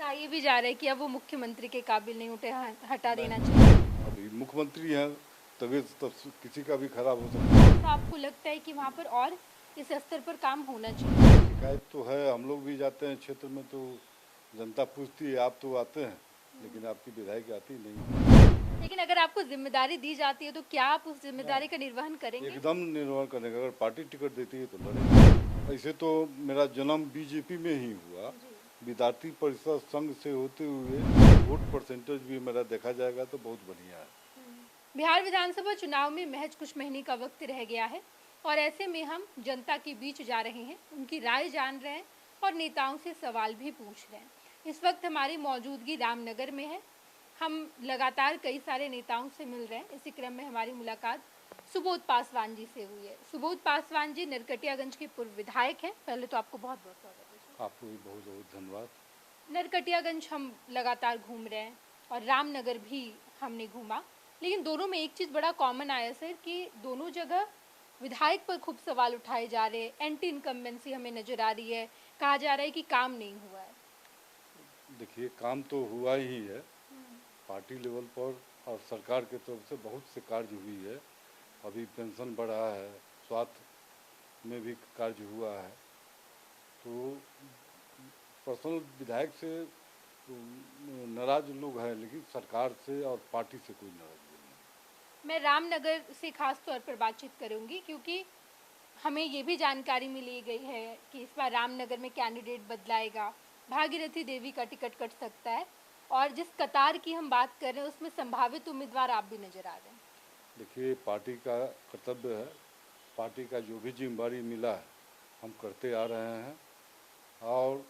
कहा ये भी जा रहा है कि अब वो मुख्यमंत्री के काबिल नहीं उठे, हटा देना चाहिए। अभी मुख्यमंत्री हैं, तबीयत तो किसी का भी खराब हो सकता है। तो आपको लगता है कि वहाँ पर और इस स्तर पर काम होना चाहिए? शिकायत तो है, हम लोग भी जाते हैं क्षेत्र में तो जनता पूछती है, आप तो आते हैं लेकिन आपकी विधायक आती नहीं। लेकिन अगर आपको जिम्मेदारी दी जाती है तो क्या आप उस जिम्मेदारी का निर्वहन करेंगे? एकदम निर्भर करेगा, अगर पार्टी टिकट देती है तो लड़ेंगे। ऐसे तो मेरा जन्म बीजेपी में ही हुआ, विद्यार्थी परिषद संघ से होते हुए वोट परसेंटेज भी मेरा देखा जाएगा तो बहुत बढ़िया है। बिहार विधानसभा चुनाव में महज कुछ महीने का वक्त रह गया है और ऐसे में हम जनता के बीच जा रहे हैं, उनकी राय जान रहे हैं और नेताओं से सवाल भी पूछ रहे हैं। इस वक्त हमारी मौजूदगी रामनगर में है। हम लगातार कई सारे नेताओं से मिल रहे हैं। इसी क्रम में हमारी मुलाकात सुबोध पासवान जी से हुई है। सुबोध पासवान जी नरकटियागंज के पूर्व विधायक हैं। पहले तो आपको बहुत बहुत स्वागत है। आपको भी बहुत बहुत धन्यवाद। नरकटियागंज हम लगातार घूम रहे हैं और रामनगर भी हमने घूमा, लेकिन दोनों में एक चीज़ बड़ा कॉमन आया सर कि दोनों जगह विधायक पर खूब सवाल उठाए जा रहे हैं। एंटी इनकम्बेंसी हमें नज़र आ रही है, कहा जा रहा है कि काम नहीं हुआ है। देखिए, काम तो हुआ ही है पार्टी लेवल पर और सरकार की तरफ से बहुत से कार्य हुई है। अभी पेंशन बढ़ा है, स्वास्थ्य में भी कार्य हुआ है। तो पर्सनल विधायक से नाराज लोग हैं, लेकिन सरकार से और पार्टी से कोई नाराजगी नहीं। मैं रामनगर से खास तौर पर बातचीत करूंगी क्योंकि हमें ये भी जानकारी मिली गई है कि इस बार रामनगर में कैंडिडेट बदलाएगा, भागीरथी देवी का टिकट कट सकता है और जिस कतार की हम बात कर रहे हैं उसमें संभावित उम्मीदवार आप भी नजर आ रहे हैं। देखिए, पार्टी का कर्तव्य है, पार्टी का जो भी जिम्मेदारी मिला है हम करते आ रहे हैं और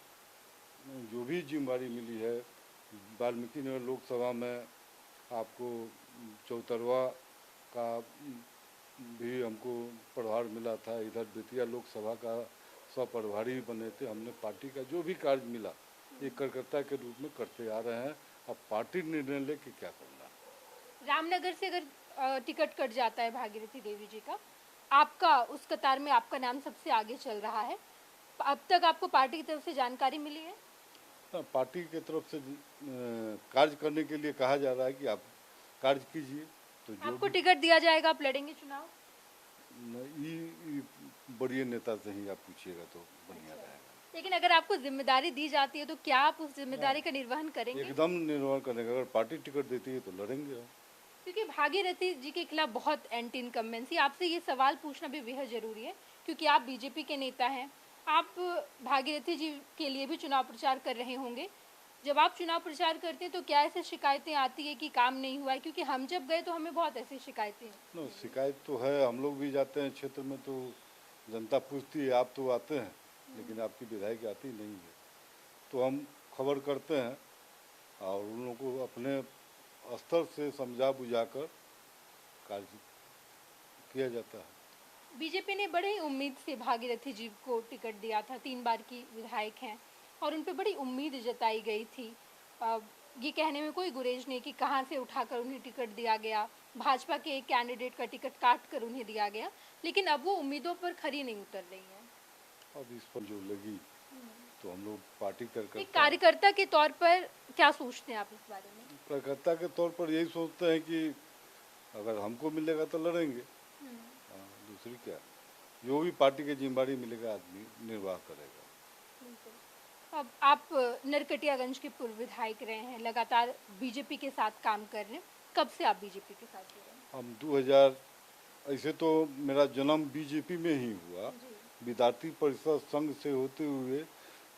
जो भी जिम्मेदारी मिली है, वाल्मीकि नगर लोकसभा में आपको चौतरवा का भी हमको प्रभार मिला था, इधर बेतिया लोकसभा का प्रभारी बने थे। हमने पार्टी का जो भी कार्य मिला एक कार्यकर्ता के रूप में करते आ रहे हैं। अब पार्टी निर्णय ले कि क्या करना है। रामनगर से अगर टिकट कट जाता है भागीरथी देवी जी का, आपका उस कतार में आपका नाम सबसे आगे चल रहा है। अब तक आपको पार्टी की तरफ से जानकारी मिली है? पार्टी की तरफ से कार्य करने के लिए कहा जा रहा है कि आप कार्य कीजिए। तो जो आपको टिकट दिया जाएगा, आप लड़ेंगे चुनाव? ये बड़े नेता से ही आप पूछिएगा तो बढ़िया रहेगा। लेकिन अगर आपको जिम्मेदारी दी जाती है तो क्या आप उस जिम्मेदारी का निर्वहन करेंगे? एकदम निर्भर करेगा, अगर पार्टी टिकट देती है तो लड़ेंगे हम। क्योंकि भागीरथी जी के खिलाफ बहुत एंटी इनकम्बेंसी, आपसे ये सवाल पूछना भी बेहद जरूरी है क्योंकि आप बीजेपी के नेता हैं। आप भागीरथी जी के लिए भी चुनाव प्रचार कर रहे होंगे। जब आप चुनाव प्रचार करते हैं तो क्या ऐसी शिकायतें आती है कि काम नहीं हुआ है? क्योंकि हम जब गए तो हमें बहुत ऐसी शिकायतें शिकायत तो है, हम लोग भी जाते हैं क्षेत्र में तो जनता पूछती है, आप तो आते हैं लेकिन आपकी विधायक आती नहीं है। तो हम खबर करते हैं और उन लोगों को अपने स्तर से समझा बुझाकर कार्य किया जाता है। बीजेपी ने बड़े उम्मीद से भागीरथी जी को टिकट दिया था, 3 बार की विधायक हैं और उन पर बड़ी उम्मीद जताई गई थी। ये कहने में कोई गुरेज नहीं कि कहाँ से उठाकर उन्हें टिकट दिया गया, भाजपा के एक कैंडिडेट का टिकट काट कर उन्हें दिया गया, लेकिन अब वो उम्मीदों पर खरी नहीं उतर रही हैं। अब इस पर जो लगी तो हम लोग पार्टी एक कार्यकर्ता के तौर पर क्या सोचते हैं आप इस बारे में? कार्यकर्ता के तौर पर यही सोचते हैं कि अगर हमको मिलेगा तो लड़ेंगे। दूसरी क्या, जो भी पार्टी की जिम्मेदारी मिलेगा आदमी निर्वाह करेगा। अब आप नरकटियागंज के पूर्व विधायक रहे हैं, लगातार बीजेपी के साथ काम कर रहे हैं। कब से आप बीजेपी के साथ जुड़े हैं? हम 2000, ऐसे तो मेरा जन्म बीजेपी में ही हुआ, विद्यार्थी परिषद संघ से होते हुए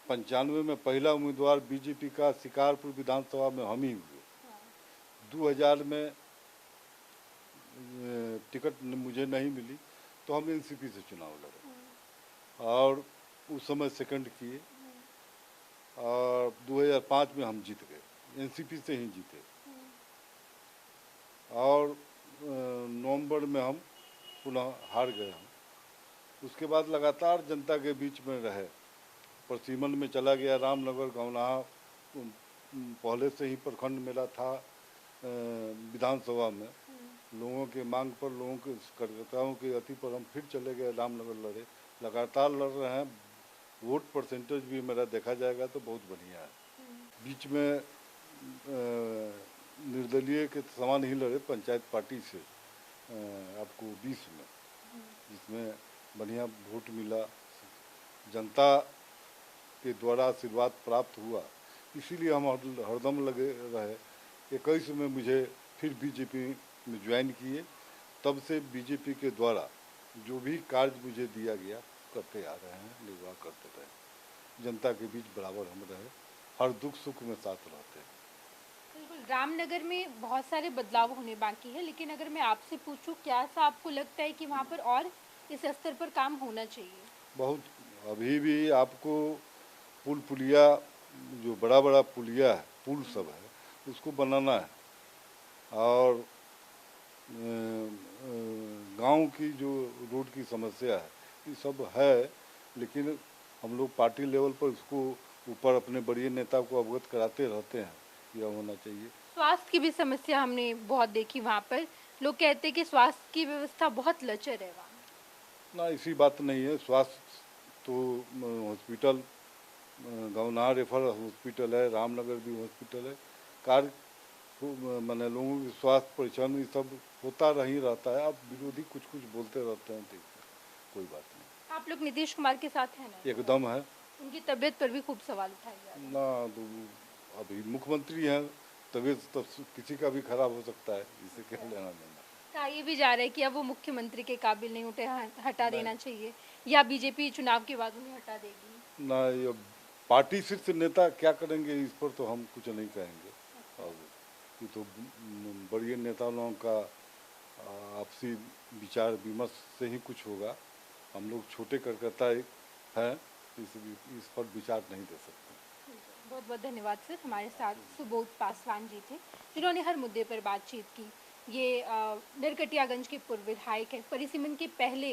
95 में पहला उम्मीदवार बीजेपी का शिकारपुर विधानसभा में हम ही हुए। 2000 में टिकट मुझे नहीं मिली तो हम एनसीपी से चुनाव लड़े और उस समय सेकंड किए और 2005 में हम जीत गए, एनसीपी से ही जीते। और नवंबर में हम पुनः हार गए हम। उसके बाद लगातार जनता के बीच में रहे, परसीमन में चला गया, रामनगर गौनाहा पहले से ही प्रखंड मेला था विधानसभा में। लोगों के मांग पर, लोगों के कार्यकर्ताओं के अति पर हम फिर चले गए रामनगर लड़े, लगातार लड़ रहे हैं। वोट परसेंटेज भी मेरा देखा जाएगा तो बहुत बढ़िया है। बीच में निर्दलीय के समान ही लड़े पंचायत पार्टी से आपको 20 में, जिसमें बढ़िया वोट मिला, जनता के द्वारा आशीर्वाद प्राप्त हुआ, इसीलिए हम हरदम लगे रहे। 21 में मुझे फिर बीजेपी में ज्वाइन किए, तब से बीजेपी के द्वारा जो भी कार्य मुझे दिया गया करते आ रहे हैं, निर्वाह करते रहे। जनता के बीच बराबर हम रहे, हर दुख सुख में साथ रहते हैं। बिल्कुल, रामनगर में बहुत सारे बदलाव होने बाकी है, लेकिन अगर मैं आपसे पूछूं, क्या ऐसा आपको लगता है कि वहाँ पर और इस स्तर पर काम होना चाहिए? बहुत, अभी भी आपको पुल पुलिया, जो बड़ा बड़ा पुलिया है, पुल सब है, उसको बनाना है। और गांव की जो रोड की समस्या है, ये सब है, लेकिन हम लोग पार्टी लेवल पर उसको ऊपर अपने बड़े नेता को अवगत कराते रहते हैं, यह होना चाहिए। स्वास्थ्य की भी समस्या हमने बहुत देखी वहाँ पर, लोग कहते हैं कि स्वास्थ्य की व्यवस्था बहुत लचर है वहाँ। ना, ऐसी बात नहीं है। स्वास्थ्य तो हॉस्पिटल, गवनार रेफर हॉस्पिटल है, रामनगर भी हॉस्पिटल है, कार्य मैंने लोगों की स्वास्थ्य परीक्षण ये सब होता ही रहता है। आप विरोधी कुछ कुछ बोलते रहते हैं, देखिए, कोई बात नहीं। आप लोग नीतीश कुमार के साथ हैं ना? एकदम है। उनकी तबीयत पर भी खूब सवाल उठाए जा रहे हैं। ना, तो अभी मुख्यमंत्री हैं, तबीयत तो किसी का भी खराब हो सकता है, इससे क्या लेना देना। कहा ये भी जा रहा है कि अब वो मुख्यमंत्री के काबिल नहीं उठे, हटा देना चाहिए, या बीजेपी चुनाव के बाद उन्हें हटा देगी? ना, ये पार्टी शीर्ष नेता क्या करेंगे, इस पर तो हम कुछ नहीं कहेंगे। और ये तो बड़े नेता लोगों का आपसी विचार विमर्श से ही कुछ होगा। हम लोग छोटे कार्यकर्ता हैं, इस पर विचार नहीं दे सकते। बहुत बहुत धन्यवाद सर। हमारे साथ सुबोध पासवान जी थे, जिन्होंने हर मुद्दे पर बातचीत की। ये नरकटियागंज के पूर्व विधायक हैं, परिसीमन के पहले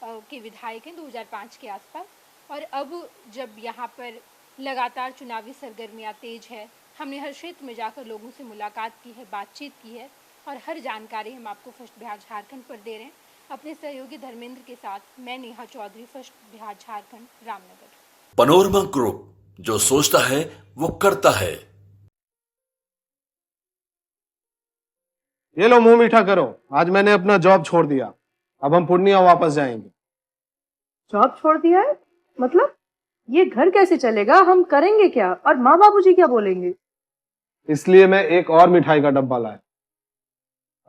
के विधायक हैं 2005 के आसपास, और अब जब यहाँ पर लगातार चुनावी सरगर्मियाँ तेज है, हमने हर क्षेत्र में जाकर लोगों से मुलाकात की है, बातचीत की है, और हर जानकारी हम आपको फर्स्ट बिहार झारखंड पर दे रहे हैं। अपने सहयोगी धर्मेंद्र के साथ मैं Neha Chaudhary, first Bihar Jharkhand, Ramnagar. Panorama Group, जो सोचता है वो करता है। ये लो, मुंह मीठा करो। आज मैंने अपना जॉब छोड़ दिया, अब हम पूर्णिया वापस जाएंगे। जॉब छोड़ दिया है? मतलब ये घर कैसे चलेगा? हम करेंगे क्या? और माँ बाबूजी क्या बोलेंगे? इसलिए मैं एक और मिठाई का डब्बा लाया।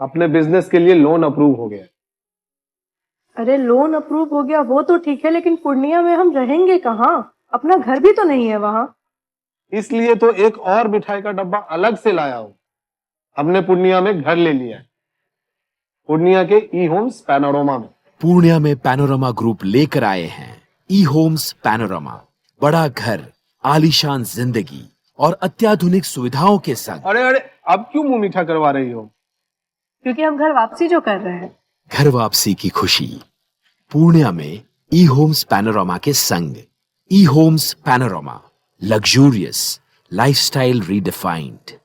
अपने बिजनेस के लिए लोन अप्रूव हो गया। अरे लोन अप्रूव हो गया वो तो ठीक है, लेकिन पूर्णिया में हम रहेंगे कहाँ? अपना घर भी तो नहीं है वहाँ। इसलिए तो एक और मिठाई का डब्बा अलग से लाया हूँ। हमने पूर्णिया में घर ले लिया है, पूर्णिया के ई होम्स पैनोरमा में। पूर्णिया में पैनोरमा ग्रुप लेकर आए हैं ई होम्स पैनोरमा। बड़ा घर, आलीशान जिंदगी और अत्याधुनिक सुविधाओं के संग। अरे अरे, अब क्यों मुंह मीठा करवा रही हो? क्योंकि हम घर वापसी जो कर रहे हैं। घर वापसी की खुशी पूर्णिया में ई होम्स पैनोरमा के संग। E homes panorama, luxurious lifestyle redefined.